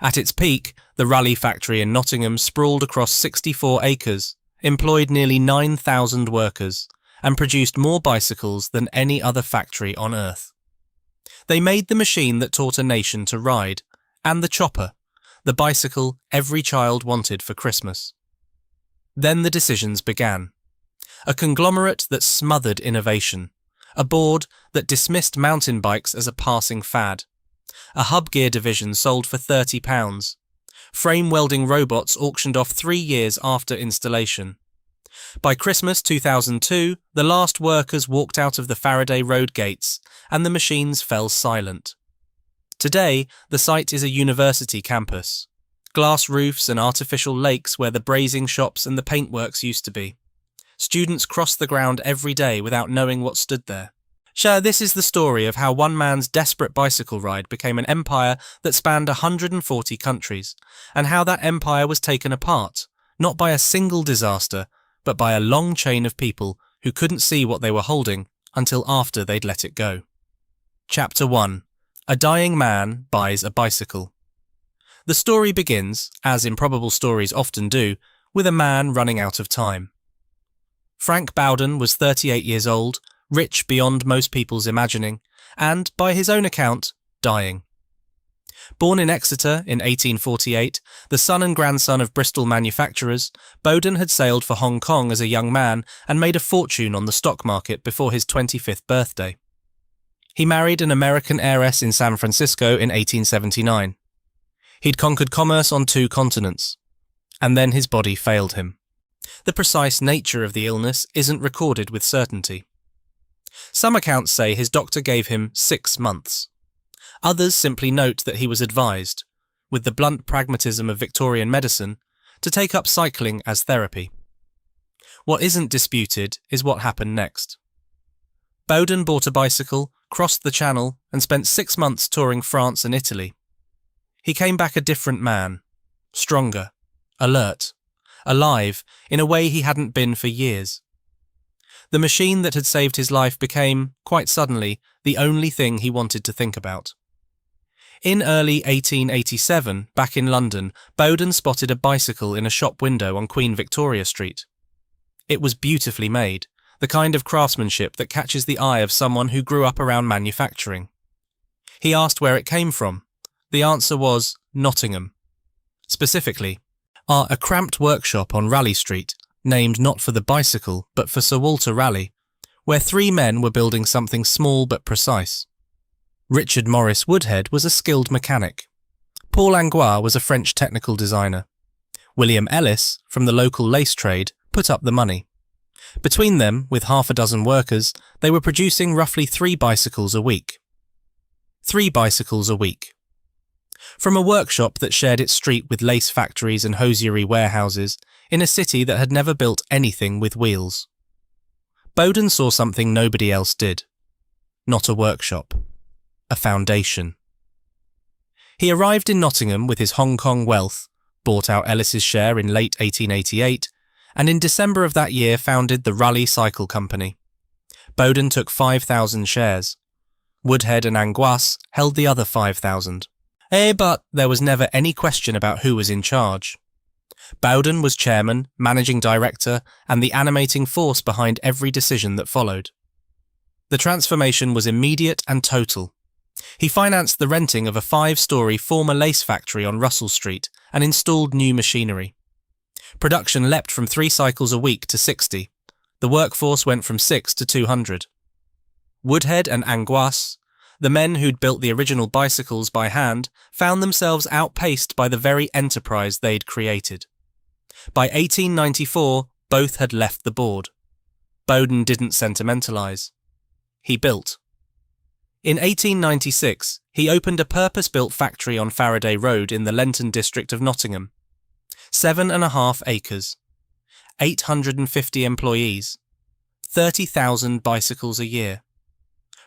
At its peak, the Raleigh factory in Nottingham sprawled across 64 acres, employed nearly 9,000 workers, and produced more bicycles than any other factory on Earth. They made the machine that taught a nation to ride, and the Chopper, the bicycle every child wanted for Christmas. Then the decisions began. A conglomerate that smothered innovation, a board that dismissed mountain bikes as a passing fad, a hub gear division sold for £30, frame welding robots auctioned off 3 years after installation. By Christmas 2002, the last workers walked out of the Faraday Road gates and the machines fell silent. Today, the site is a university campus. Glass roofs and artificial lakes where the brazing shops and the paintworks used to be. Students cross the ground every day without knowing what stood there. Sure, this is the story of how one man's desperate bicycle ride became an empire that spanned 140 countries, and how that empire was taken apart, not by a single disaster, but by a long chain of people who couldn't see what they were holding until after they'd let it go. Chapter 1. A dying man buys a bicycle. The story begins, as improbable stories often do, with a man running out of time. Frank Bowden was 38 years old, rich beyond most people's imagining, and, by his own account, dying. Born in Exeter in 1848, the son and grandson of Bristol manufacturers, Bowden had sailed for Hong Kong as a young man and made a fortune on the stock market before his 25th birthday. He married an American heiress in San Francisco in 1879. He'd conquered commerce on 2 continents, and then his body failed him. The precise nature of the illness isn't recorded with certainty. Some accounts say his doctor gave him 6 months. Others simply note that he was advised, with the blunt pragmatism of Victorian medicine, to take up cycling as therapy. What isn't disputed is what happened next. Bowden bought a bicycle, crossed the Channel, and spent 6 months touring France and Italy. He came back a different man, stronger, alert, alive in a way he hadn't been for years. The machine that had saved his life became, quite suddenly, the only thing he wanted to think about. In early 1887, back in London, Bowden spotted a bicycle in a shop window on Queen Victoria Street. It was beautifully made, the kind of craftsmanship that catches the eye of someone who grew up around manufacturing. He asked where it came from. The answer was Nottingham. Specifically, a cramped workshop on Raleigh Street, named not for the bicycle but for Sir Walter Raleigh, where 3 men were building something small but precise. Richard Morris Woodhead was a skilled mechanic. Paul Anglois was a French technical designer. William Ellis, from the local lace trade, put up the money. Between them, with half a dozen workers, they were producing roughly 3 bicycles a week. 3 bicycles a week. From a workshop that shared its street with lace factories and hosiery warehouses, in a city that had never built anything with wheels. Bowden saw something nobody else did. Not a workshop. A foundation. He arrived in Nottingham with his Hong Kong wealth, bought out Ellis's share in late 1888, and in December of that year founded the Raleigh Cycle Company. Bowden took 5,000 shares. Woodhead and Anglois held the other 5,000. But there was never any question about who was in charge. Bowden was chairman, managing director, and the animating force behind every decision that followed. The transformation was immediate and total. He financed the renting of a 5-storey former lace factory on Russell Street and installed new machinery. Production leapt from 3 cycles a week to 60. The workforce went from 6 to 200. Woodhead and Anglois, the men who'd built the original bicycles by hand, found themselves outpaced by the very enterprise they'd created. By 1894, both had left the board. Bowden didn't sentimentalise. He built. In 1896, he opened a purpose-built factory on Faraday Road in the Lenton district of Nottingham. 7.5 acres. 850 employees. 30,000 bicycles a year.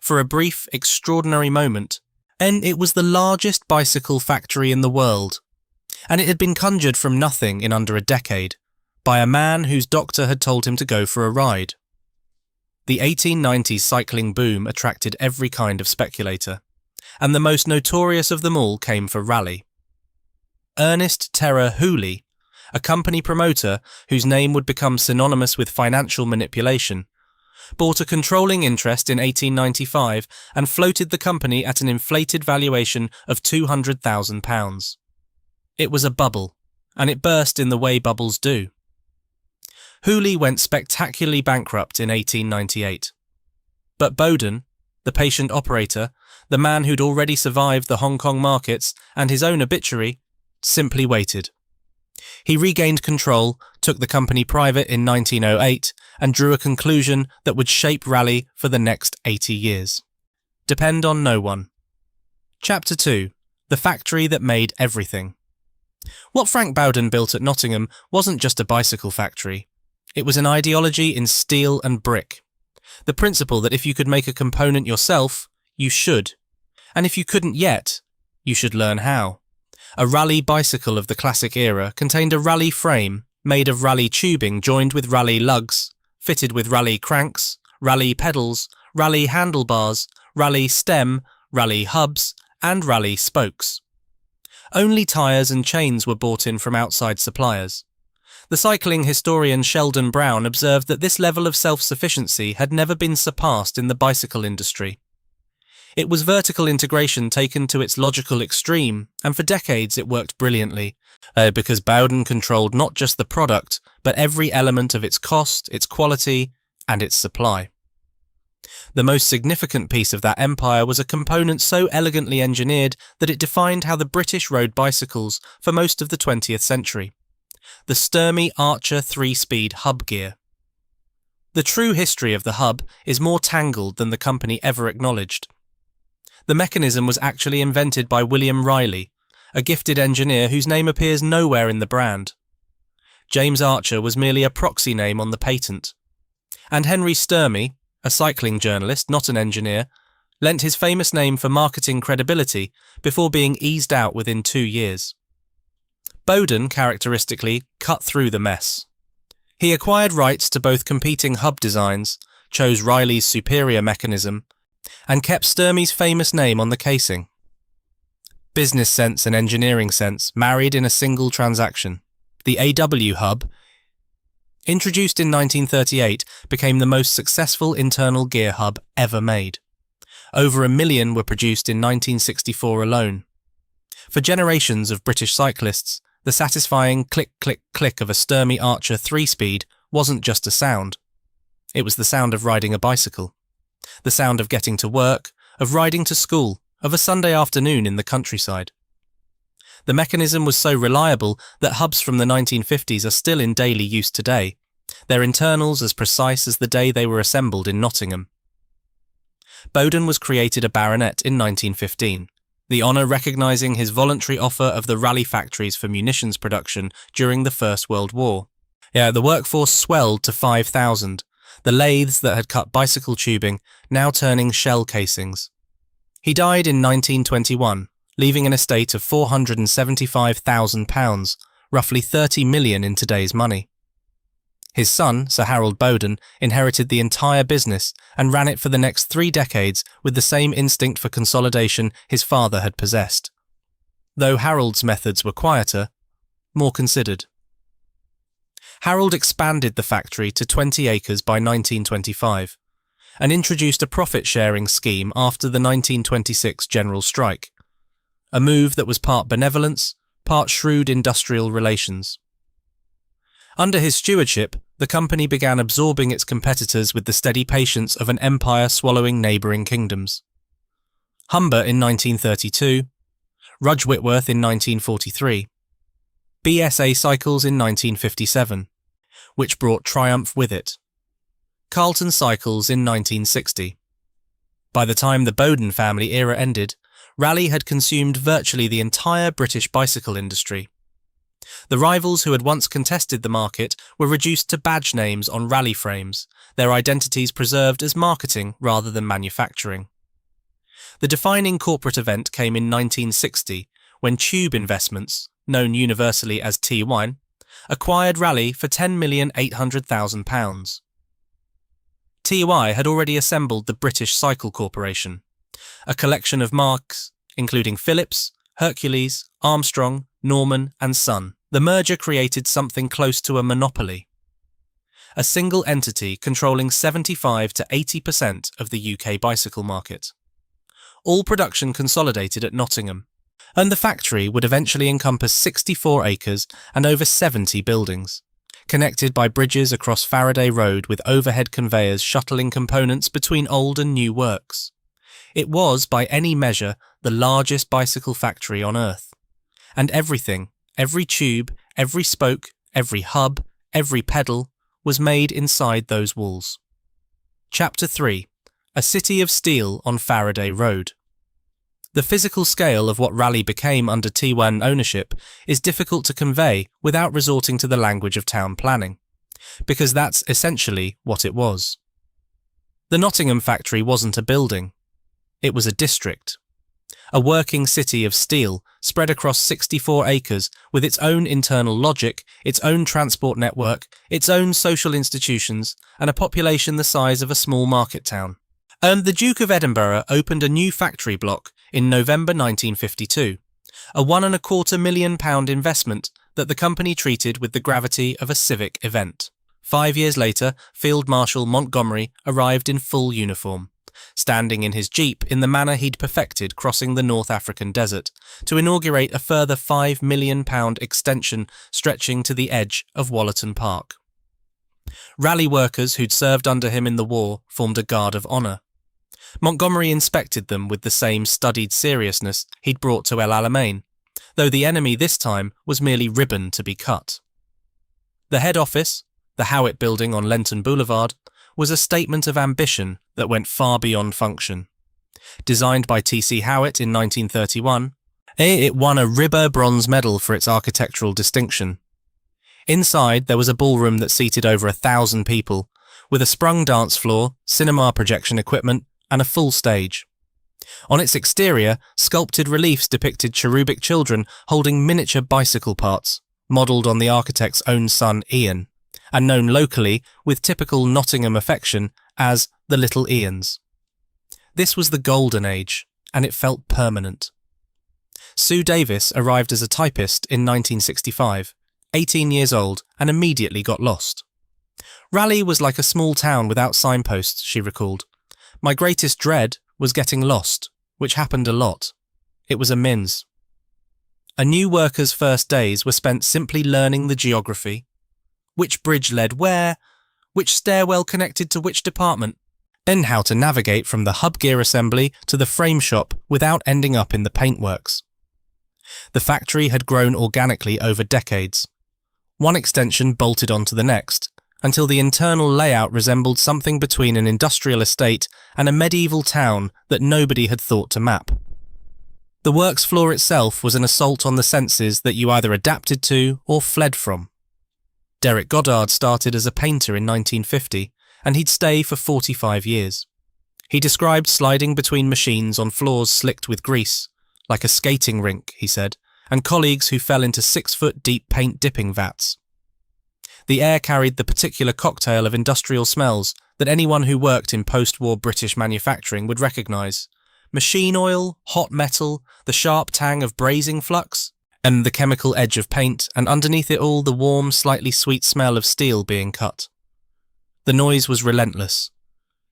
For a brief, extraordinary moment, and it was the largest bicycle factory in the world, and it had been conjured from nothing in under a decade, by a man whose doctor had told him to go for a ride. The 1890s cycling boom attracted every kind of speculator, and the most notorious of them all came for Raleigh. Ernest Terror Hooley, a company promoter whose name would become synonymous with financial manipulation, bought a controlling interest in 1895 and floated the company at an inflated valuation of £200,000. It was a bubble, and it burst in the way bubbles do. Hooley went spectacularly bankrupt in 1898. But Bowden, the patient operator, the man who'd already survived the Hong Kong markets and his own obituary, simply waited. He regained control, took the company private in 1908, and drew a conclusion that would shape Raleigh for the next 80 years. Depend on no one. Chapter 2. The Factory That Made Everything. What Frank Bowden built at Nottingham wasn't just a bicycle factory. It was an ideology in steel and brick. The principle that if you could make a component yourself, you should. And if you couldn't yet, you should learn how. A Raleigh bicycle of the classic era contained a Raleigh frame made of Raleigh tubing joined with Raleigh lugs, fitted with Raleigh cranks, Raleigh pedals, Raleigh handlebars, Raleigh stem, Raleigh hubs, and Raleigh spokes. Only tyres and chains were bought in from outside suppliers. The cycling historian Sheldon Brown observed that this level of self-sufficiency had never been surpassed in the bicycle industry. It was vertical integration taken to its logical extreme, and for decades it worked brilliantly, because Bowden controlled not just the product, but every element of its cost, its quality, and its supply. The most significant piece of that empire was a component so elegantly engineered that it defined how the British rode bicycles for most of the 20th century. The Sturmey Archer 3-speed hub gear. The true history of the hub is more tangled than the company ever acknowledged. The mechanism was actually invented by William Riley, a gifted engineer whose name appears nowhere in the brand. James Archer was merely a proxy name on the patent. And Henry Sturmey, a cycling journalist, not an engineer, lent his famous name for marketing credibility before being eased out within 2 years. Bowden, characteristically, cut through the mess. He acquired rights to both competing hub designs, chose Riley's superior mechanism, and kept Sturmey's famous name on the casing. Business sense and engineering sense married in a single transaction. The AW hub, introduced in 1938, became the most successful internal gear hub ever made. Over 1 million were produced in 1964 alone. For generations of British cyclists, the satisfying click-click-click of a Sturmey Archer 3-speed wasn't just a sound. It was the sound of riding a bicycle. The sound of getting to work, of riding to school, of a Sunday afternoon in the countryside. The mechanism was so reliable that hubs from the 1950s are still in daily use today, their internals as precise as the day they were assembled in Nottingham. Bowden was created a baronet in 1915, the honour recognising his voluntary offer of the Raleigh factories for munitions production during the First World War. The workforce swelled to 5,000, the lathes that had cut bicycle tubing now turning shell casings. He died in 1921, leaving an estate of £475,000, roughly 30 million in today's money. His son, Sir Harold Bowden, inherited the entire business and ran it for the next 3 decades with the same instinct for consolidation his father had possessed. Though Harold's methods were quieter, more considered. Harold expanded the factory to 20 acres by 1925 and introduced a profit-sharing scheme after the 1926 general strike, a move that was part benevolence, part shrewd industrial relations. Under his stewardship, the company began absorbing its competitors with the steady patience of an empire swallowing neighbouring kingdoms. Humber in 1932, Rudge Whitworth in 1943, BSA Cycles in 1957, which brought triumph with it, Carlton Cycles in 1960. By the time the Bowden family era ended, Raleigh had consumed virtually the entire British bicycle industry. The rivals who had once contested the market were reduced to badge names on Raleigh frames, their identities preserved as marketing rather than manufacturing. The defining corporate event came in 1960, when Tube Investments, known universally as T1, acquired Raleigh for £10,800,000. TY had already assembled the British Cycle Corporation, a collection of marques including Phillips, Hercules, Armstrong, Norman, and Son. The merger created something close to a monopoly. A single entity controlling 75 to 80% of the UK bicycle market. All production consolidated at Nottingham, and the factory would eventually encompass 64 acres and over 70 buildings, connected by bridges across Faraday Road with overhead conveyors shuttling components between old and new works. It was, by any measure, the largest bicycle factory on Earth. And everything, every tube, every spoke, every hub, every pedal, was made inside those walls. Chapter 3. A City of Steel on Faraday Road. The physical scale of what Raleigh became under T1 ownership is difficult to convey without resorting to the language of town planning, because that's essentially what it was. The Nottingham factory wasn't a building. It was a district. A working city of steel spread across 64 acres with its own internal logic, its own transport network, its own social institutions, and a population the size of a small market town. And the Duke of Edinburgh opened a new factory block in November 1952, a £1.25 million investment that the company treated with the gravity of a civic event. 5 years later, Field Marshal Montgomery arrived in full uniform, standing in his jeep in the manner he'd perfected crossing the North African desert, to inaugurate a further £5 million extension stretching to the edge of Wallerton Park. Raleigh workers who'd served under him in the war formed a guard of honour. Montgomery inspected them with the same studied seriousness he'd brought to El Alamein, though the enemy this time was merely ribbon to be cut. The head office, the Howitt building on Lenton Boulevard, was a statement of ambition that went far beyond function. Designed by T.C. Howitt in 1931, it won a Ribber Bronze Medal for its architectural distinction. Inside there was a ballroom that seated over 1,000 people, with a sprung dance floor, cinema projection equipment, and a full stage. On its exterior, sculpted reliefs depicted cherubic children holding miniature bicycle parts, modelled on the architect's own son Ian, and known locally with typical Nottingham affection as the Little Ians. This was the golden age, and it felt permanent. Sue Davis arrived as a typist in 1965, 18 years old, and immediately got lost. Raleigh was like a small town without signposts, she recalled. My greatest dread was getting lost, which happened a lot. It was a mince. A new worker's first days were spent simply learning the geography. Which bridge led where, which stairwell connected to which department, then how to navigate from the hub gear assembly to the frame shop without ending up in the paintworks. The factory had grown organically over decades. One extension bolted onto the next, until the internal layout resembled something between an industrial estate and a medieval town that nobody had thought to map. The works floor itself was an assault on the senses that you either adapted to or fled from. Derek Goddard started as a painter in 1950, and he'd stay for 45 years. He described sliding between machines on floors slicked with grease, like a skating rink, he said, and colleagues who fell into 6-foot-deep paint dipping vats. The air carried the particular cocktail of industrial smells that anyone who worked in post-war British manufacturing would recognise. Machine oil, hot metal, the sharp tang of brazing flux, and the chemical edge of paint, and underneath it all the warm, slightly sweet smell of steel being cut. The noise was relentless.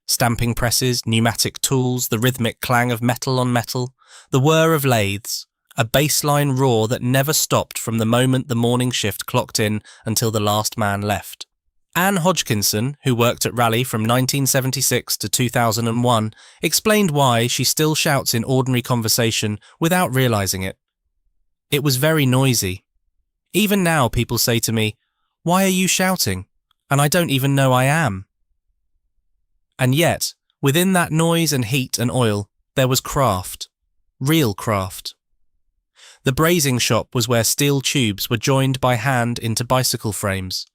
Stamping presses, pneumatic tools, the rhythmic clang of metal on metal, the whir of lathes, a baseline roar that never stopped from the moment the morning shift clocked in until the last man left. Anne Hodgkinson, who worked at Raleigh from 1976 to 2001, explained why she still shouts in ordinary conversation without realising it. It was very noisy. Even now people say to me, "Why are you shouting?" And I don't even know I am. And yet, within that noise and heat and oil, there was craft. Real craft. The brazing shop was where steel tubes were joined by hand into bicycle frames,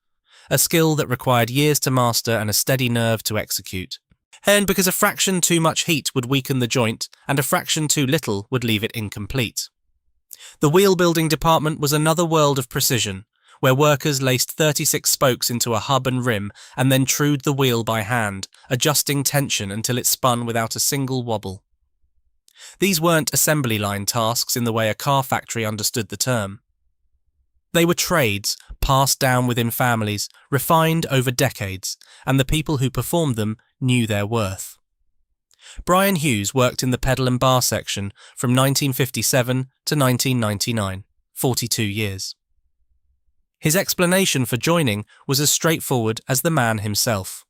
a skill that required years to master and a steady nerve to execute. And because a fraction too much heat would weaken the joint and a fraction too little would leave it incomplete. The wheel building department was another world of precision, where workers laced 36 spokes into a hub and rim and then trued the wheel by hand, adjusting tension until it spun without a single wobble. These weren't assembly line tasks in the way a car factory understood the term. They were trades passed down within families, refined over decades, and the people who performed them knew their worth. Brian Hughes worked in the pedal and bar section from 1957 to 1999, 42 years. His explanation for joining was as straightforward as the man himself.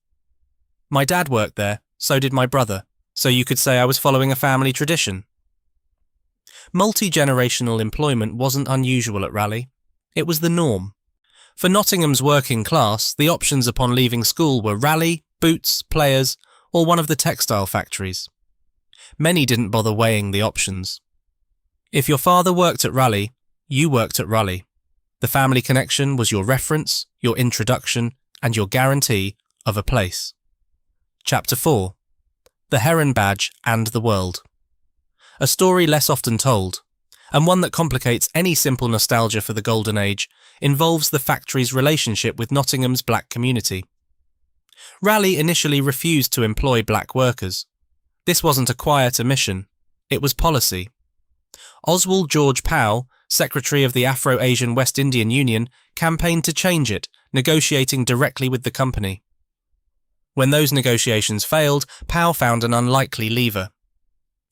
My dad worked there, so did my brother, so you could say I was following a family tradition. Multi-generational employment wasn't unusual at Raleigh. It was the norm. For Nottingham's working class, the options upon leaving school were Raleigh, Boots, Players, or one of the textile factories. Many didn't bother weighing the options. If your father worked at Raleigh, you worked at Raleigh. The family connection was your reference, your introduction, and your guarantee of a place. Chapter 4. The Heron Badge and the World. A story less often told, and one that complicates any simple nostalgia for the Golden Age, involves the factory's relationship with Nottingham's black community. Raleigh initially refused to employ black workers. This wasn't a quiet omission, it was policy. Oswald George Powell, Secretary of the Afro-Asian West Indian Union, campaigned to change it, negotiating directly with the company. When those negotiations failed, Powell found an unlikely lever.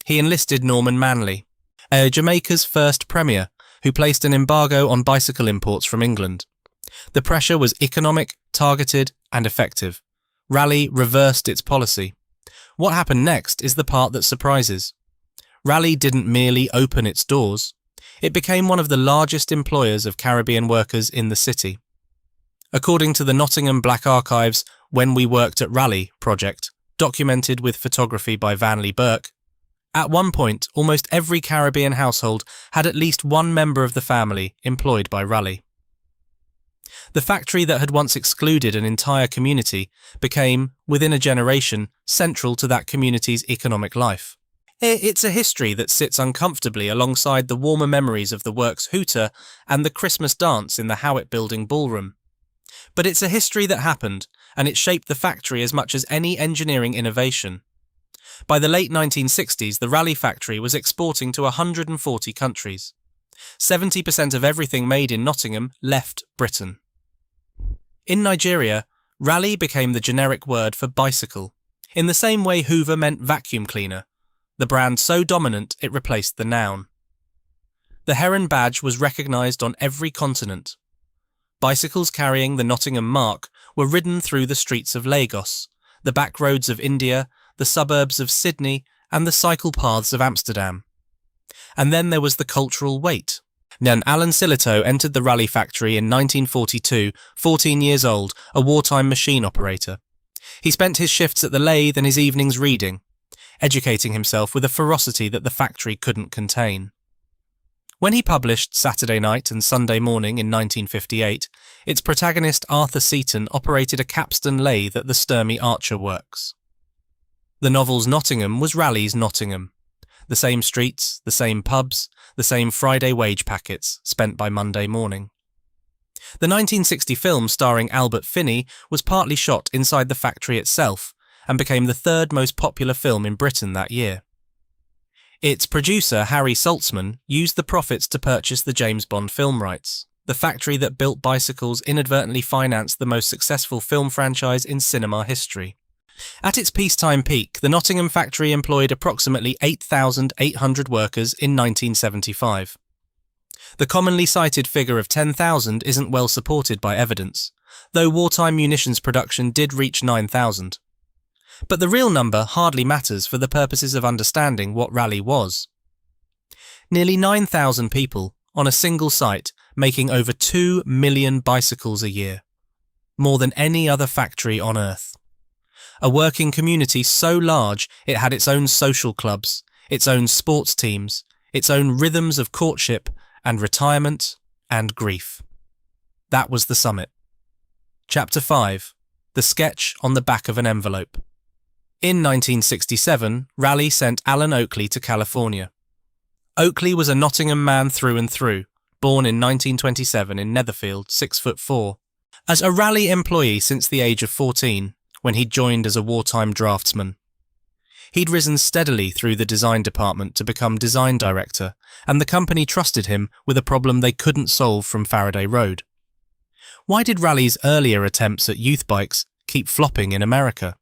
He enlisted Norman Manley, Jamaica's first premier, who placed an embargo on bicycle imports from England. The pressure was economic, targeted, and effective. Raleigh reversed its policy. What happened next is the part that surprises. Raleigh didn't merely open its doors. It became one of the largest employers of Caribbean workers in the city. According to the Nottingham Black Archives When We Worked at Raleigh project, documented with photography by Vanley Burke, at one point almost every Caribbean household had at least one member of the family employed by Raleigh. The factory that had once excluded an entire community became, within a generation, central to that community's economic life. It's a history that sits uncomfortably alongside the warmer memories of the works hooter and the Christmas dance in the Howitt Building ballroom. But it's a history that happened, and it shaped the factory as much as any engineering innovation. By the late 1960s, the Raleigh factory was exporting to 140 countries. 70% of everything made in Nottingham left Britain. In Nigeria, Raleigh became the generic word for bicycle, in the same way Hoover meant vacuum cleaner, the brand so dominant it replaced the noun. The Heron Badge was recognised on every continent. Bicycles carrying the Nottingham mark were ridden through the streets of Lagos, the back roads of India, the suburbs of Sydney, and the cycle paths of Amsterdam. And then there was the cultural weight. Then Alan Silito entered the Raleigh factory in 1942, 14 years old, a wartime machine operator. He spent his shifts at the lathe and his evenings reading, educating himself with a ferocity that the factory couldn't contain. When he published Saturday Night and Sunday Morning in 1958, its protagonist Arthur Seaton operated a capstan lathe at the Sturmey Archer Works. The novel's Nottingham was Raleigh's Nottingham. The same streets, the same pubs, the same Friday wage packets spent by Monday morning. The 1960 film starring Albert Finney was partly shot inside the factory itself and became the third most popular film in Britain that year. Its producer, Harry Saltzman, used the profits to purchase the James Bond film rights. The factory that built bicycles inadvertently financed the most successful film franchise in cinema history. At its peacetime peak, the Nottingham factory employed approximately 8,800 workers in 1975. The commonly cited figure of 10,000 isn't well supported by evidence, though wartime munitions production did reach 9,000. But the real number hardly matters for the purposes of understanding what Raleigh was. Nearly 9,000 people on a single site making over 2 million bicycles a year, more than any other factory on Earth. A working community so large it had its own social clubs, its own sports teams, its own rhythms of courtship and retirement and grief. That was the summit. Chapter 5. The Sketch on the Back of an Envelope. In 1967, Raleigh sent Alan Oakley to California. Oakley was a Nottingham man through and through, born in 1927 in Netherfield, 6'4". As a Raleigh employee since the age of 14, when he joined as a wartime draftsman. He'd risen steadily through the design department to become design director, and the company trusted him with a problem they couldn't solve from Faraday Road. Why did Raleigh's earlier attempts at youth bikes keep flopping in America?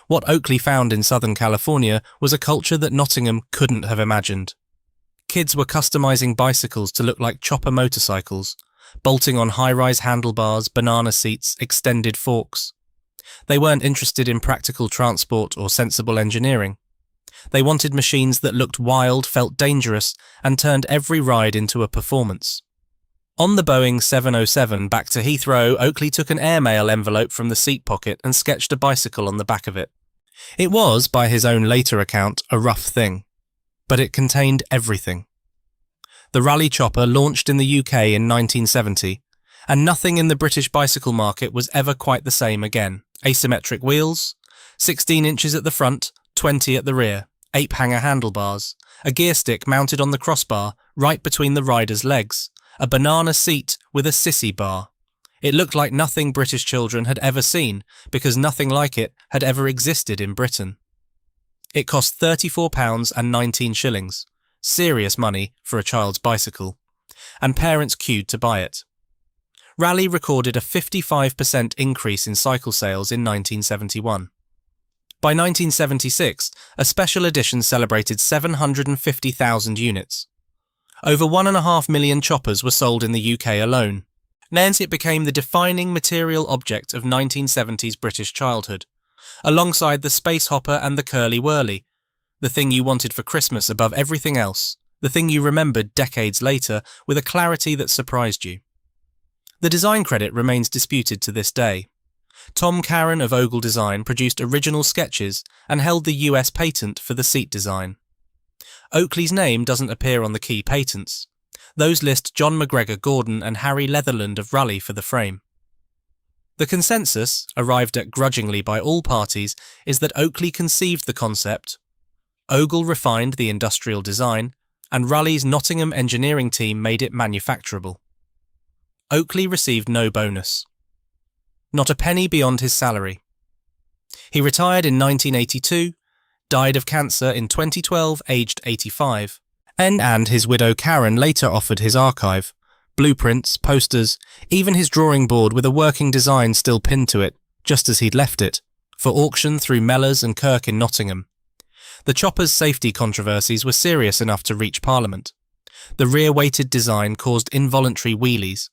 What Oakley found in Southern California was a culture that Nottingham couldn't have imagined. Kids were customizing bicycles to look like chopper motorcycles, bolting on high-rise handlebars, banana seats, extended forks. They weren't interested in practical transport or sensible engineering. They wanted machines that looked wild, felt dangerous, and turned every ride into a performance. On the Boeing 707 back to Heathrow, Oakley took an airmail envelope from the seat pocket and sketched a bicycle on the back of it. It was, by his own later account, a rough thing, but it contained everything. The Raleigh Chopper launched in the UK in 1970, and nothing in the British bicycle market was ever quite the same again. Asymmetric wheels, 16 inches at the front, 20 at the rear, ape-hanger handlebars, a gear stick mounted on the crossbar right between the rider's legs, a banana seat with a sissy bar. It looked like nothing British children had ever seen, because nothing like it had ever existed in Britain. It cost £34.19, serious money for a child's bicycle, and parents queued to buy it. Raleigh recorded a 55% increase in cycle sales in 1971. By 1976, a special edition celebrated 750,000 units. Over 1.5 million choppers were sold in the UK alone. Thence it became the defining material object of 1970s British childhood, alongside the space hopper and the curly whirly, the thing you wanted for Christmas above everything else, the thing you remembered decades later with a clarity that surprised you. The design credit remains disputed to this day. Tom Caron of Ogle Design produced original sketches and held the US patent for the seat design. Oakley's name doesn't appear on the key patents. Those list John McGregor Gordon and Harry Leatherland of Raleigh for the frame. The consensus, arrived at grudgingly by all parties, is that Oakley conceived the concept, Ogle refined the industrial design, and Raleigh's Nottingham engineering team made it manufacturable. Oakley received no bonus. Not a penny beyond his salary. He retired in 1982, died of cancer in 2012, aged 85, and his widow Karen later offered his archive, blueprints, posters, even his drawing board with a working design still pinned to it, just as he'd left it, for auction through Mellors and Kirk in Nottingham. The Chopper's safety controversies were serious enough to reach Parliament. The rear-weighted design caused involuntary wheelies.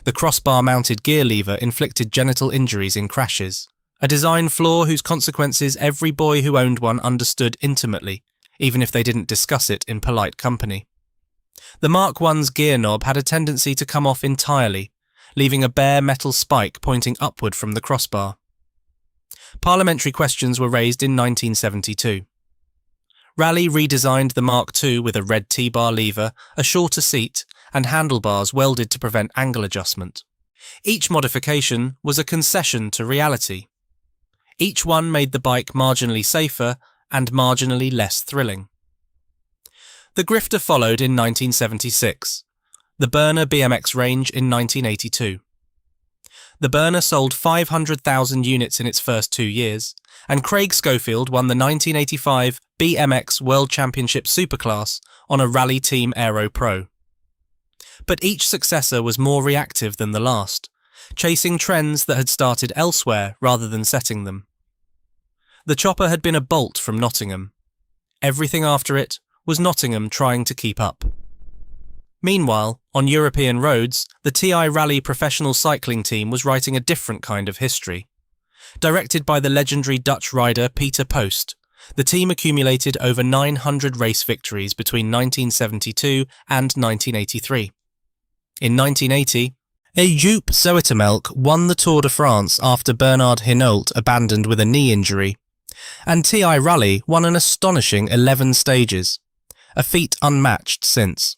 The crossbar-mounted gear lever inflicted genital injuries in crashes, a design flaw whose consequences every boy who owned one understood intimately, even if they didn't discuss it in polite company. The Mark I's gear knob had a tendency to come off entirely, leaving a bare metal spike pointing upward from the crossbar. Parliamentary questions were raised in 1972. Raleigh redesigned the Mark II with a red T-bar lever, a shorter seat, and handlebars welded to prevent angle adjustment. Each modification was a concession to reality. Each one made the bike marginally safer and marginally less thrilling. The grifter followed in 1976, the Burner BMX range in 1982. The Burner sold 500,000 units in its first 2 years, and Craig Schofield won the 1985 BMX World Championship Superclass on a Raleigh Team Aero Pro. But each successor was more reactive than the last, chasing trends that had started elsewhere rather than setting them. The Chopper had been a bolt from Nottingham. Everything after it was Nottingham trying to keep up. Meanwhile, on European roads, the TI Raleigh professional cycling team was writing a different kind of history. Directed by the legendary Dutch rider Peter Post, the team accumulated over 900 race victories between 1972 and 1983. In 1980, a Joop Zoetemelk won the Tour de France after Bernard Hinault abandoned with a knee injury, and TI Raleigh won an astonishing 11 stages, a feat unmatched since.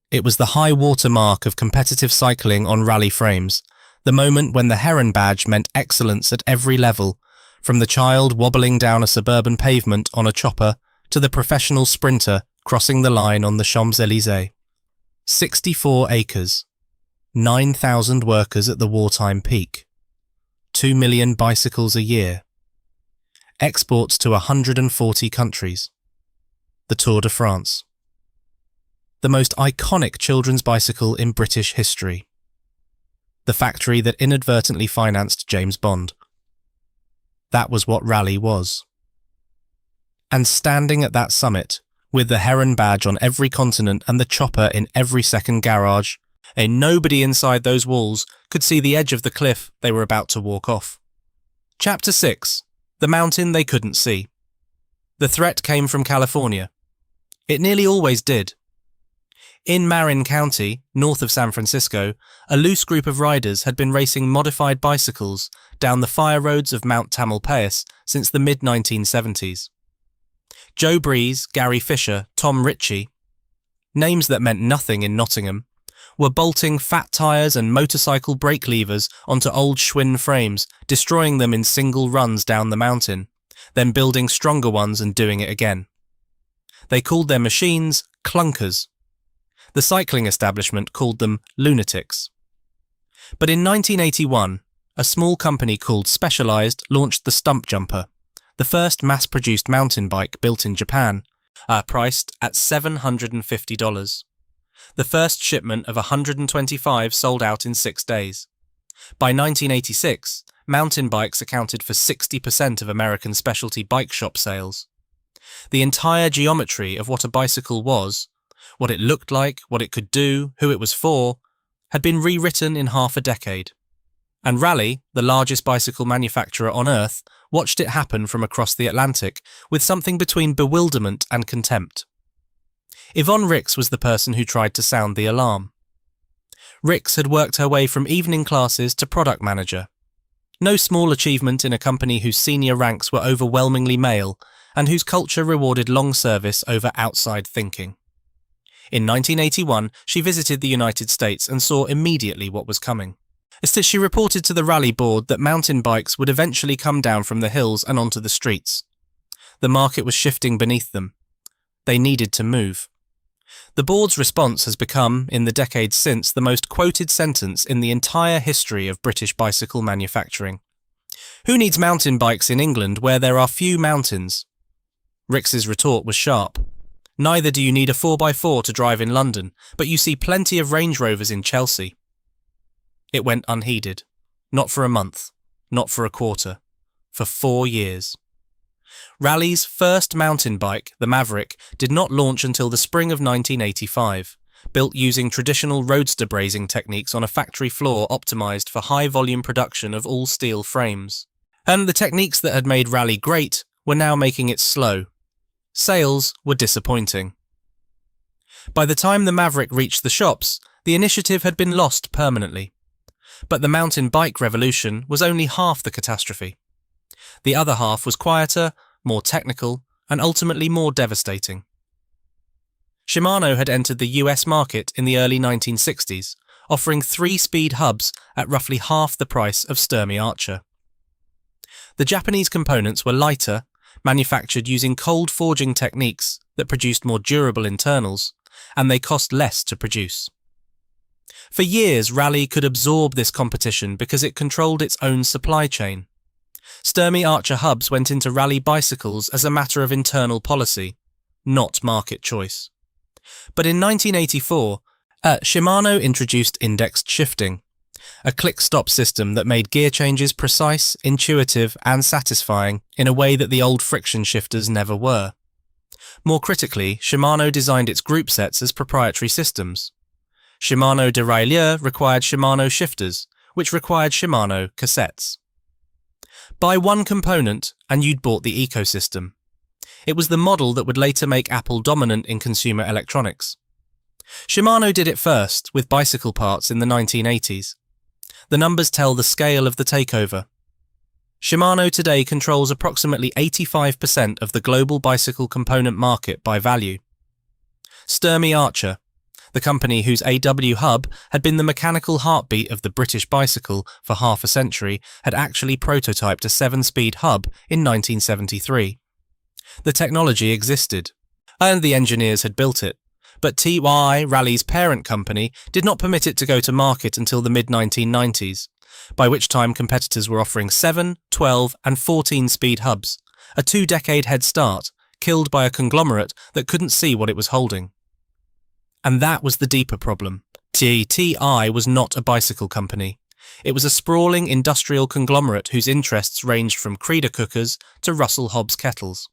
It was the high water mark of competitive cycling on Raleigh frames, the moment when the Heron badge meant excellence at every level, from the child wobbling down a suburban pavement on a chopper to the professional sprinter crossing the line on the Champs-Élysées. 64 acres, 9,000 workers at the wartime peak, 2 million bicycles a year. exports to 140 countries. The Tour de France. The most iconic children's bicycle in British history. The factory that inadvertently financed James Bond. That was what Raleigh was. And standing at that summit, with the Heron badge on every continent and the Chopper in every second garage, nobody inside those walls could see the edge of the cliff they were about to walk off. Chapter 6. The mountain they couldn't see. The threat came from California. It nearly always did. In Marin County, north of San Francisco, a loose group of riders had been racing modified bicycles down the fire roads of Mount Tamalpais since the mid-1970s. Joe Breeze, Gary Fisher, Tom Ritchie, names that meant nothing in Nottingham, were bolting fat tyres and motorcycle brake levers onto old Schwinn frames, destroying them in single runs down the mountain, then building stronger ones and doing it again. They called their machines clunkers. The cycling establishment called them lunatics. But in 1981, a small company called Specialized launched the Stump Jumper, the first mass-produced mountain bike built in Japan, priced at $750. The first shipment of 125 sold out in 6 days. By 1986, mountain bikes accounted for 60% of American specialty bike shop sales. The entire geometry of what a bicycle was, what it looked like, what it could do, who it was for, had been rewritten in half a decade. And Raleigh, the largest bicycle manufacturer on Earth, watched it happen from across the Atlantic with something between bewilderment and contempt. Yvonne Ricks was the person who tried to sound the alarm. Ricks had worked her way from evening classes to product manager. No small achievement in a company whose senior ranks were overwhelmingly male and whose culture rewarded long service over outside thinking. In 1981, she visited the United States and saw immediately what was coming. She reported to the Raleigh board that mountain bikes would eventually come down from the hills and onto the streets. The market was shifting beneath them. They needed to move. The board's response has become, in the decades since, the most quoted sentence in the entire history of British bicycle manufacturing. Who needs mountain bikes in England where there are few mountains? Ricks's retort was sharp. Neither do you need a 4x4 to drive in London, but you see plenty of Range Rovers in Chelsea. It went unheeded. Not for a month. Not for a quarter. For 4 years. Raleigh's first mountain bike, the Maverick, did not launch until the spring of 1985, built using traditional roadster brazing techniques on a factory floor optimised for high-volume production of all-steel frames. And the techniques that had made Raleigh great were now making it slow. Sales were disappointing. By the time the Maverick reached the shops, the initiative had been lost permanently. But the mountain bike revolution was only half the catastrophe. The other half was quieter, more technical, and ultimately more devastating. Shimano had entered the US market in the early 1960s, offering 3-speed hubs at roughly half the price of Sturmey Archer. The Japanese components were lighter, manufactured using cold forging techniques that produced more durable internals, and they cost less to produce. For years, Raleigh could absorb this competition because it controlled its own supply chain. Sturmey Archer hubs went into Raleigh bicycles as a matter of internal policy, not market choice. But in 1984, Shimano introduced indexed shifting, a click-stop system that made gear changes precise, intuitive, and satisfying in a way that the old friction shifters never were. More critically, Shimano designed its group sets as proprietary systems. Shimano derailleur required Shimano shifters, which required Shimano cassettes. Buy one component and you'd bought the ecosystem. It was the model that would later make Apple dominant in consumer electronics. Shimano did it first, with bicycle parts in the 1980s. The numbers tell the scale of the takeover. Shimano today controls approximately 85% of the global bicycle component market by value. Sturmey Archer, the company whose AW hub had been the mechanical heartbeat of the British bicycle for half a century, had actually prototyped a 7-speed hub in 1973. The technology existed, and the engineers had built it, but TY, Raleigh's parent company, did not permit it to go to market until the mid-1990s, by which time competitors were offering 7, 12 and 14-speed hubs, a 2-decade head start, killed by a conglomerate that couldn't see what it was holding. And that was the deeper problem. TI was not a bicycle company. It was a sprawling industrial conglomerate whose interests ranged from Creeder cookers to Russell Hobbs kettles.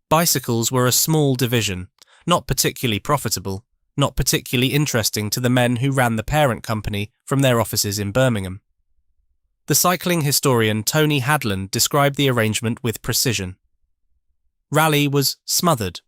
Bicycles were a small division, not particularly profitable, not particularly interesting to the men who ran the parent company from their offices in Birmingham. The cycling historian Tony Hadland described the arrangement with precision. Raleigh was smothered,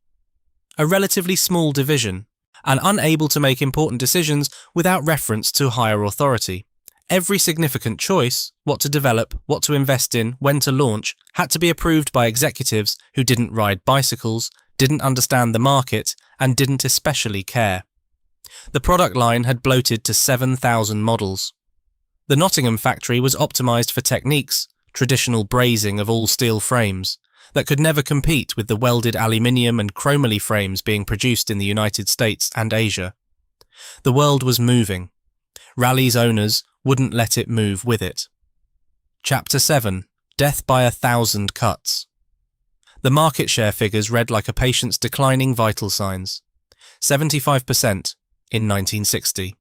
a relatively small division, and unable to make important decisions without reference to higher authority. Every significant choice, what to develop, what to invest in, when to launch, had to be approved by executives who didn't ride bicycles, didn't understand the market, and didn't especially care. The product line had bloated to 7,000 models. The Nottingham factory was optimised for techniques, traditional brazing of all steel frames, that could never compete with the welded aluminium and chromoly frames being produced in the United States and Asia. The world was moving. Raleigh's owners wouldn't let it move with it. Chapter 7. Death by 1,000 cuts. The market share figures read like a patient's declining vital signs. 75% in 1960.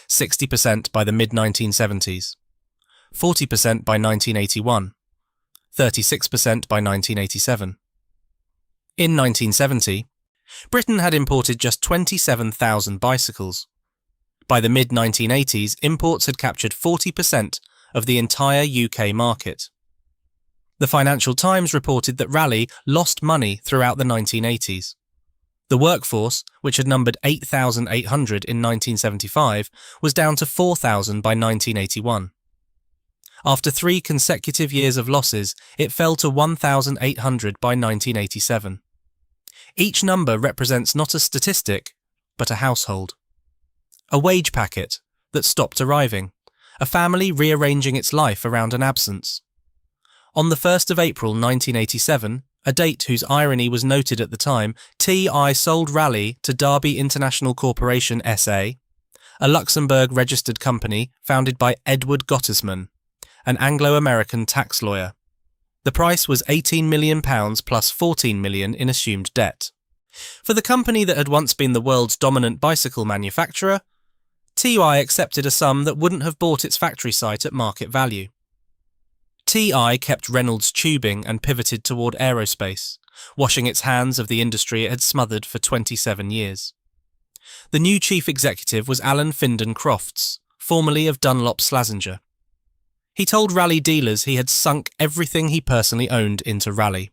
60% by the mid-1970s. 40% by 1981. 36% by 1987. In 1970, Britain had imported just 27,000 bicycles. By the mid-1980s, imports had captured 40% of the entire UK market. The Financial Times reported that Raleigh lost money throughout the 1980s. The workforce, which had numbered 8,800 in 1975, was down to 4,000 by 1981. After 3 consecutive years of losses, it fell to 1,800 by 1987. Each number represents not a statistic, but a household. A wage packet that stopped arriving, a family rearranging its life around an absence. On the 1st of April 1987, a date whose irony was noted at the time, TI sold Raleigh to Derby International Corporation SA, a Luxembourg-registered company founded by Edward Gottesman, an Anglo-American tax lawyer. The price was £18 million plus £14 million in assumed debt. For the company that had once been the world's dominant bicycle manufacturer, TI accepted a sum that wouldn't have bought its factory site at market value. TI kept Reynolds tubing and pivoted toward aerospace, washing its hands of the industry it had smothered for 27 years. The new chief executive was Alan Finden Crofts, formerly of Dunlop Slazenger. He told Raleigh dealers he had sunk everything he personally owned into Raleigh.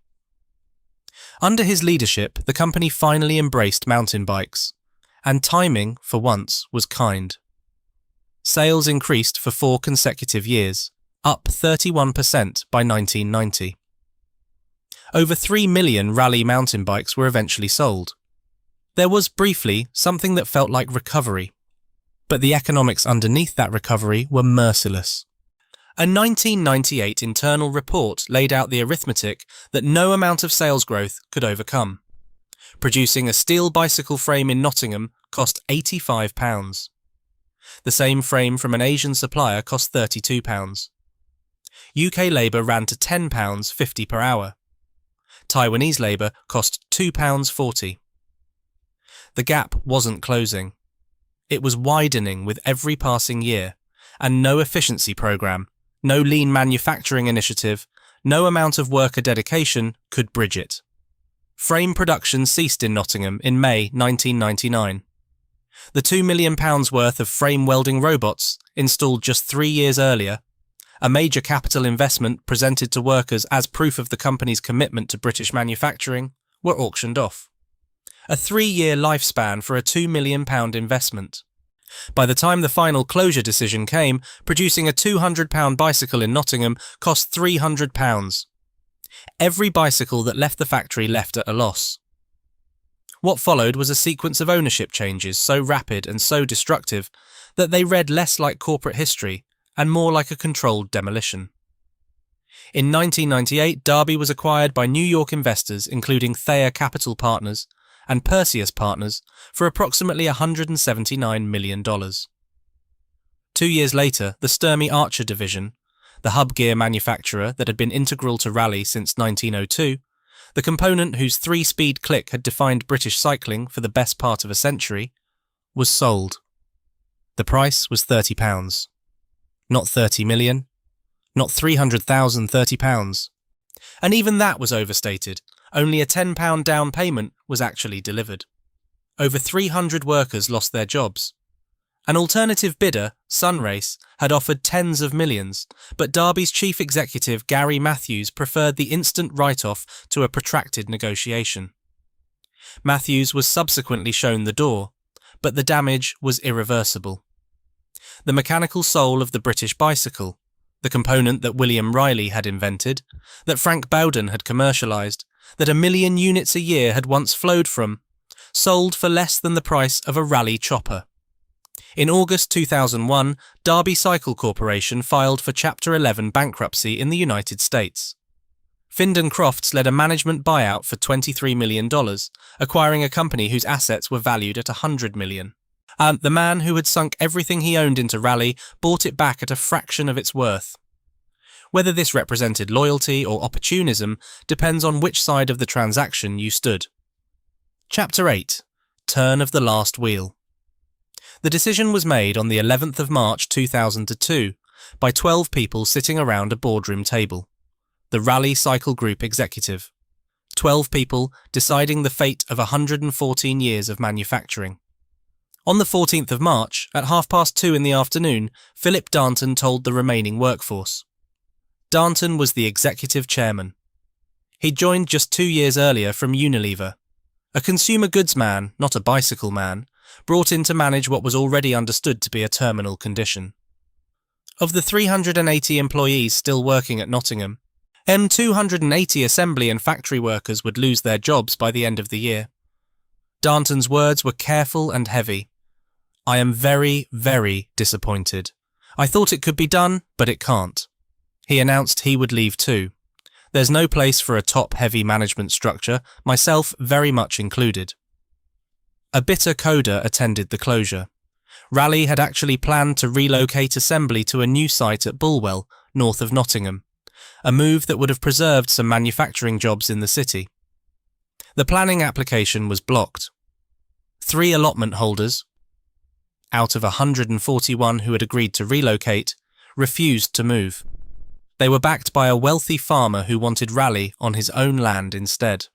Under his leadership, the company finally embraced mountain bikes, and timing, for once, was kind. Sales increased for 4 consecutive years, up 31% by 1990. Over 3 million Raleigh mountain bikes were eventually sold. There was, briefly, something that felt like recovery, but the economics underneath that recovery were merciless. A 1998 internal report laid out the arithmetic that no amount of sales growth could overcome. Producing a steel bicycle frame in Nottingham cost £85. The same frame from an Asian supplier cost £32. UK labour ran to £10.50 per hour. Taiwanese labour cost £2.40. The gap wasn't closing. It was widening with every passing year, and no efficiency programme, no lean manufacturing initiative, no amount of worker dedication could bridge it. Frame production ceased in Nottingham in May 1999. The £2 million worth of frame welding robots, installed just 3 years earlier, a major capital investment presented to workers as proof of the company's commitment to British manufacturing, were auctioned off. A 3-year lifespan for a £2 million investment. By the time the final closure decision came, producing a £200 bicycle in Nottingham cost £300. Every bicycle that left the factory left at a loss. What followed was a sequence of ownership changes so rapid and so destructive that they read less like corporate history and more like a controlled demolition. In 1998, Derby was acquired by New York investors including Thayer Capital Partners and Perseus Partners for approximately $179 million. 2 years later, the Sturmey Archer division, the hub gear manufacturer that had been integral to Raleigh since 1902, the component whose 3-speed click had defined British cycling for the best part of a century, was sold. The price was £30. Not 30 million, not 300,000 £30. And even that was overstated. Only a £10 down payment was actually delivered. Over 300 workers lost their jobs. An alternative bidder, Sunrace, had offered tens of millions, but Derby's chief executive Gary Matthews preferred the instant write-off to a protracted negotiation. Matthews was subsequently shown the door, but the damage was irreversible. The mechanical soul of the British bicycle, the component that William Riley had invented, that Frank Bowden had commercialised, that 1 million units a year had once flowed from, sold for less than the price of a Raleigh Chopper. In August 2001, Derby Cycle Corporation filed for Chapter 11 bankruptcy in the United States. Finden Crofts led a management buyout for $23 million, acquiring a company whose assets were valued at $100 million. And the man who had sunk everything he owned into Raleigh bought it back at a fraction of its worth. Whether this represented loyalty or opportunism depends on which side of the transaction you stood. Chapter 8. Turn of the Last Wheel. The decision was made on the 11th of March 2002 by 12 people sitting around a boardroom table. The Raleigh Cycle Group executive. 12 people deciding the fate of 114 years of manufacturing. On the 14th of March, at 2:30 in the afternoon, Philip Darnton told the remaining workforce. Darnton was the executive chairman. He joined just 2 years earlier from Unilever. A consumer goods man, not a bicycle man, brought in to manage what was already understood to be a terminal condition. Of the 380 employees still working at Nottingham, 280 assembly and factory workers would lose their jobs by the end of the year. Darnton's words were careful and heavy. I am very, very disappointed. I thought it could be done, but it can't. He announced he would leave too. There's no place for a top-heavy management structure, myself very much included. A bitter coda attended the closure. Raleigh had actually planned to relocate assembly to a new site at Bulwell, north of Nottingham, a move that would have preserved some manufacturing jobs in the city. The planning application was blocked. 3 allotment holders, out of 141 who had agreed to relocate, refused to move. They were backed by a wealthy farmer who wanted Raleigh on his own land instead.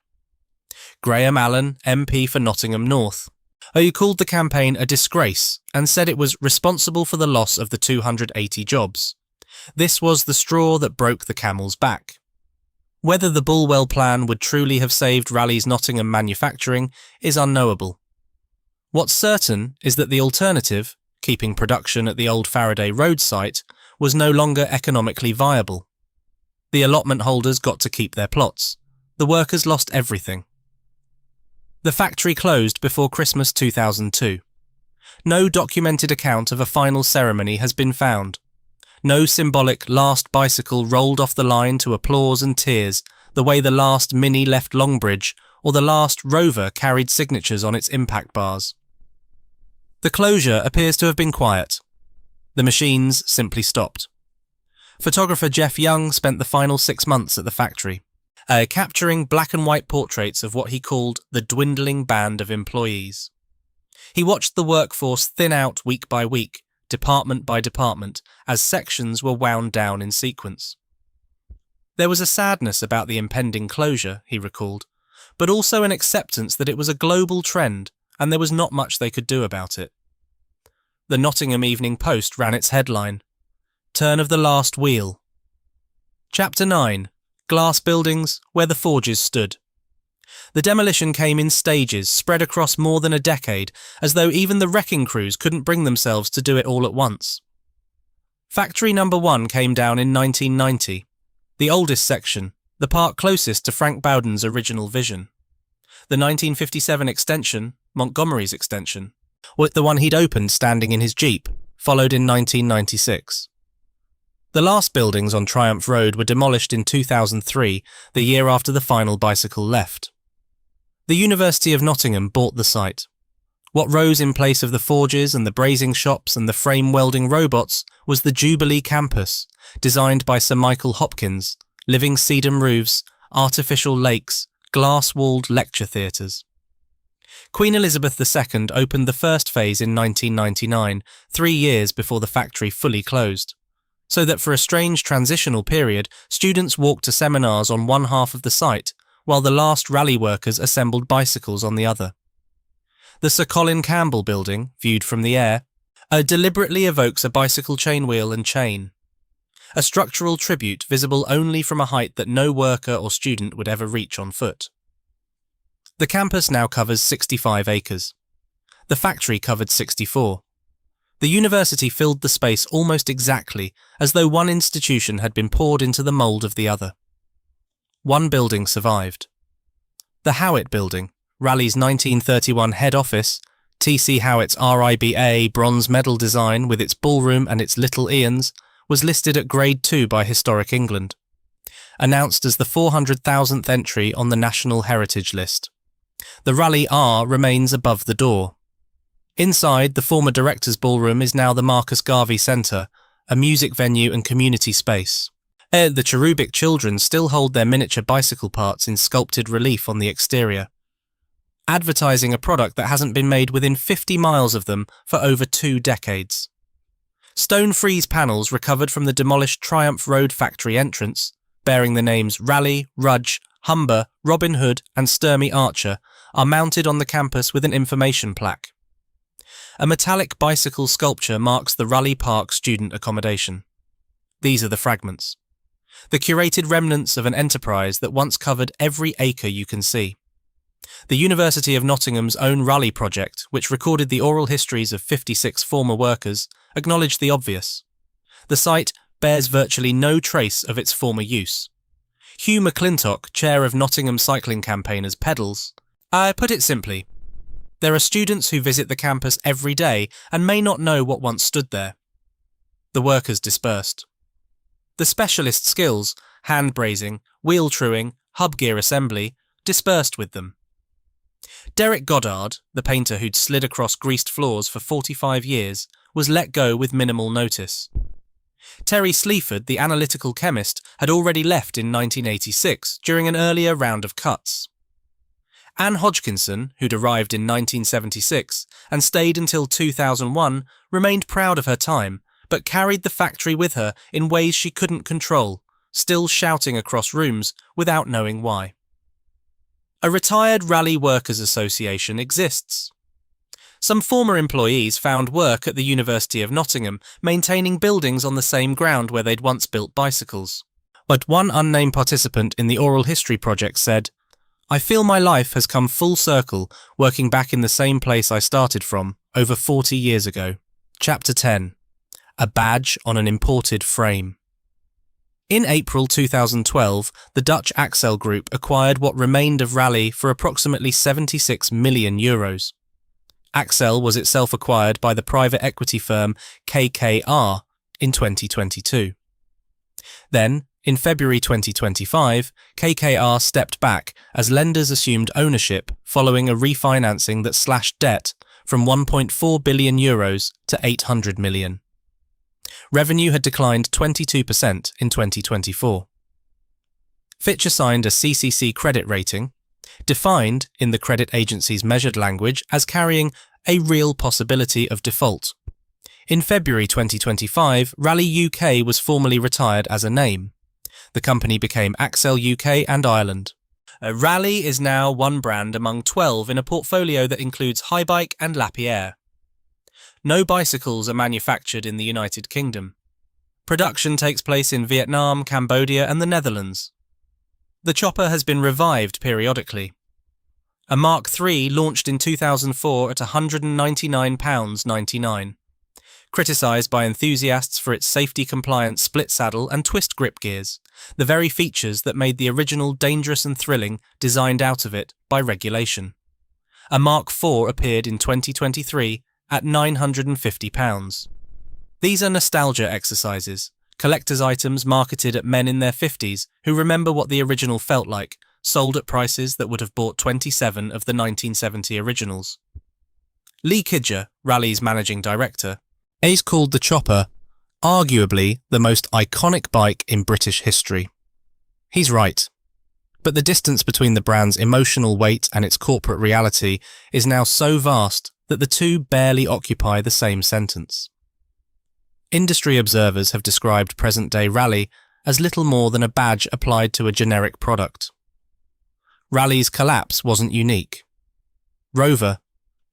Graham Allen, MP for Nottingham North, who called the campaign a disgrace and said it was responsible for the loss of the 280 jobs. This was the straw that broke the camel's back. Whether the Bulwell plan would truly have saved Raleigh's Nottingham manufacturing is unknowable. What's certain is that the alternative, keeping production at the old Faraday Road site, was no longer economically viable. The allotment holders got to keep their plots. The workers lost everything. The factory closed before Christmas 2002. No documented account of a final ceremony has been found. No symbolic last bicycle rolled off the line to applause and tears, the way the last Mini left Longbridge or the last Rover carried signatures on its impact bars. The closure appears to have been quiet. The machines simply stopped. Photographer Jeff Young spent the final 6 months at the factory, capturing black and white portraits of what he called the dwindling band of employees. He watched the workforce thin out week by week, department by department, as sections were wound down in sequence. There was a sadness about the impending closure, he recalled, but also an acceptance that it was a global trend and there was not much they could do about it. The Nottingham Evening Post ran its headline, Turn of the Last Wheel. Chapter 9. Glass buildings where the forges stood. The demolition came in stages spread across more than a decade, as though even the wrecking crews couldn't bring themselves to do it all at once. Factory number 1 came down in 1990, the oldest section, the part closest to Frank Bowden's original vision. The 1957 extension, Montgomery's extension, was the one he'd opened standing in his Jeep, followed in 1996. The last buildings on Triumph Road were demolished in 2003, the year after the final bicycle left. The University of Nottingham bought the site. What rose in place of the forges and the brazing shops and the frame welding robots was the Jubilee Campus, designed by Sir Michael Hopkins, living sedum roofs, artificial lakes, glass-walled lecture theatres. Queen Elizabeth II opened the first phase in 1999, 3 years before the factory fully closed, so that for a strange transitional period, students walked to seminars on one half of the site, while the last Raleigh workers assembled bicycles on the other. The Sir Colin Campbell building, viewed from the air, deliberately evokes a bicycle chainwheel and chain, a structural tribute visible only from a height that no worker or student would ever reach on foot. The campus now covers 65 acres. The factory covered 64. The university filled the space almost exactly, as though one institution had been poured into the mould of the other. One building survived. The Howitt Building, Raleigh's 1931 head office, T.C. Howitt's RIBA bronze medal design with its ballroom and its little Ians, was listed at Grade 2 by Historic England, announced as the 400,000th entry on the National Heritage List. The Raleigh R remains above the door. Inside, the former director's ballroom is now the Marcus Garvey Centre, a music venue and community space. The cherubic children still hold their miniature bicycle parts in sculpted relief on the exterior, advertising a product that hasn't been made within 50 miles of them for over 2 decades. Stone frieze panels recovered from the demolished Triumph Road factory entrance, bearing the names Raleigh, Rudge, Humber, Robin Hood and Sturmey Archer, are mounted on the campus with an information plaque. A metallic bicycle sculpture marks the Raleigh Park student accommodation. These are the fragments, the curated remnants of an enterprise that once covered every acre you can see. The University of Nottingham's own Raleigh project, which recorded the oral histories of 56 former workers, acknowledged the obvious. The site bears virtually no trace of its former use. Hugh McClintock, chair of Nottingham cycling campaigners Pedals, put it simply, there are students who visit the campus every day and may not know what once stood there. The workers dispersed. The specialist skills, hand brazing, wheel truing, hub gear assembly, dispersed with them. Derek Goddard, the painter who'd slid across greased floors for 45 years, was let go with minimal notice. Terry Sleaford, the analytical chemist, had already left in 1986 during an earlier round of cuts. Anne Hodgkinson, who'd arrived in 1976 and stayed until 2001, remained proud of her time, but carried the factory with her in ways she couldn't control, still shouting across rooms without knowing why. A retired Raleigh Workers Association exists. Some former employees found work at the University of Nottingham, maintaining buildings on the same ground where they'd once built bicycles. But one unnamed participant in the oral history project said, "I feel my life has come full circle, working back in the same place I started from, over 40 years ago." Chapter 10. A badge on an imported frame. In April 2012, the Dutch Axel Group acquired what remained of Raleigh for approximately €76 million. Axel was itself acquired by the private equity firm KKR in 2022. Then, in February 2025, KKR stepped back as lenders assumed ownership following a refinancing that slashed debt from €1.4 billion to €800 million. Revenue had declined 22% in 2024. Fitch assigned a CCC credit rating, defined in the credit agency's measured language as carrying a real possibility of default. In February 2025, Raleigh UK was formally retired as a name. The company became Axel UK and Ireland. Raleigh is now one brand among 12 in a portfolio that includes Highbike and Lapierre. No bicycles are manufactured in the United Kingdom. Production takes place in Vietnam, Cambodia and the Netherlands. The Chopper has been revived periodically. A Mark III launched in 2004 at £199.99. Criticised by enthusiasts for its safety-compliant split saddle and twist grip gears, the very features that made the original dangerous and thrilling designed out of it by regulation. A Mark IV appeared in 2023 at £950. These are nostalgia exercises, collector's items marketed at men in their 50s who remember what the original felt like, sold at prices that would have bought 27 of the 1970 originals. Lee Kidger, Raleigh's managing director, is called the Chopper arguably the most iconic bike in British history. He's right. But the distance between the brand's emotional weight and its corporate reality is now so vast that the two barely occupy the same sentence. Industry observers have described present-day Raleigh as little more than a badge applied to a generic product. Raleigh's collapse wasn't unique. Rover,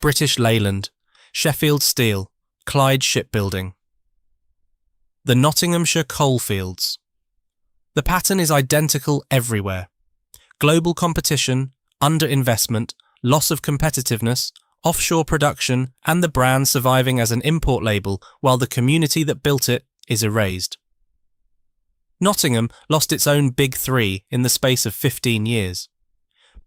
British Leyland, Sheffield Steel, Clyde Shipbuilding. The Nottinghamshire coalfields. The pattern is identical everywhere. Global competition, underinvestment, loss of competitiveness, offshore production, and the brand surviving as an import label while the community that built it is erased. Nottingham lost its own big three in the space of 15 years.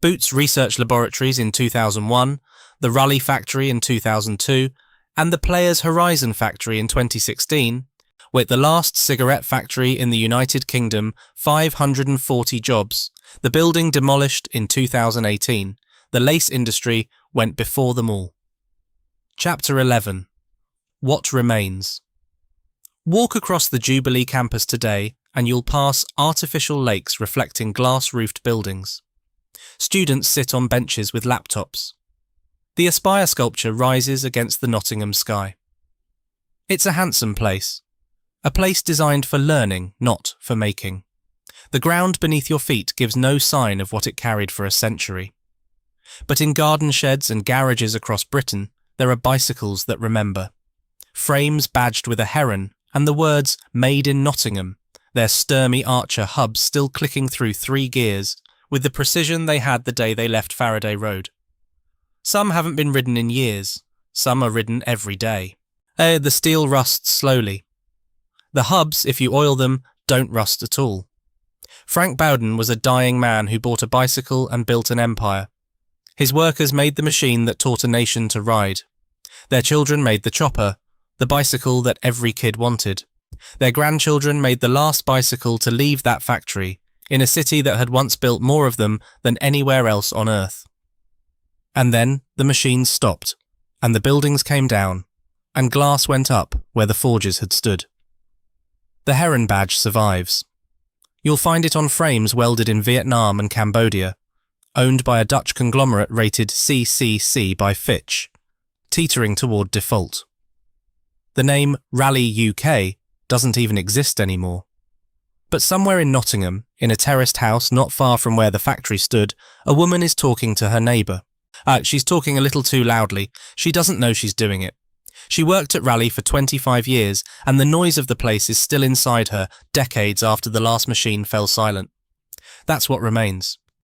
Boots Research Laboratories in 2001, the Raleigh factory in 2002, and the Players Horizon factory in 2016, with the last cigarette factory in the United Kingdom, 540 jobs, the building demolished in 2018. The lace industry went before them all. Chapter 11. What remains? Walk across the Jubilee campus today and you'll pass artificial lakes reflecting glass-roofed buildings. Students sit on benches with laptops. The Aspire sculpture rises against the Nottingham sky. It's a handsome place. A place designed for learning, not for making. The ground beneath your feet gives no sign of what it carried for a century. But in garden sheds and garages across Britain, there are bicycles that remember. Frames badged with a heron and the words "Made in Nottingham," their Sturmey Archer hubs still clicking through 3 gears, with the precision they had the day they left Faraday Road. Some haven't been ridden in years. Some are ridden every day. The steel rusts slowly. The hubs, if you oil them, don't rust at all. Frank Bowden was a dying man who bought a bicycle and built an empire. His workers made the machine that taught a nation to ride. Their children made the Chopper, the bicycle that every kid wanted. Their grandchildren made the last bicycle to leave that factory, in a city that had once built more of them than anywhere else on Earth. And then the machines stopped, and the buildings came down, and glass went up where the forges had stood. The Heron badge survives. You'll find it on frames welded in Vietnam and Cambodia, owned by a Dutch conglomerate rated CCC by Fitch, teetering toward default. The name Raleigh UK doesn't even exist anymore. But somewhere in Nottingham, in a terraced house not far from where the factory stood, a woman is talking to her neighbour. She's talking a little too loudly. She doesn't know she's doing it. She worked at Raleigh for 25 years, and the noise of the place is still inside her, decades after the last machine fell silent. That's what remains.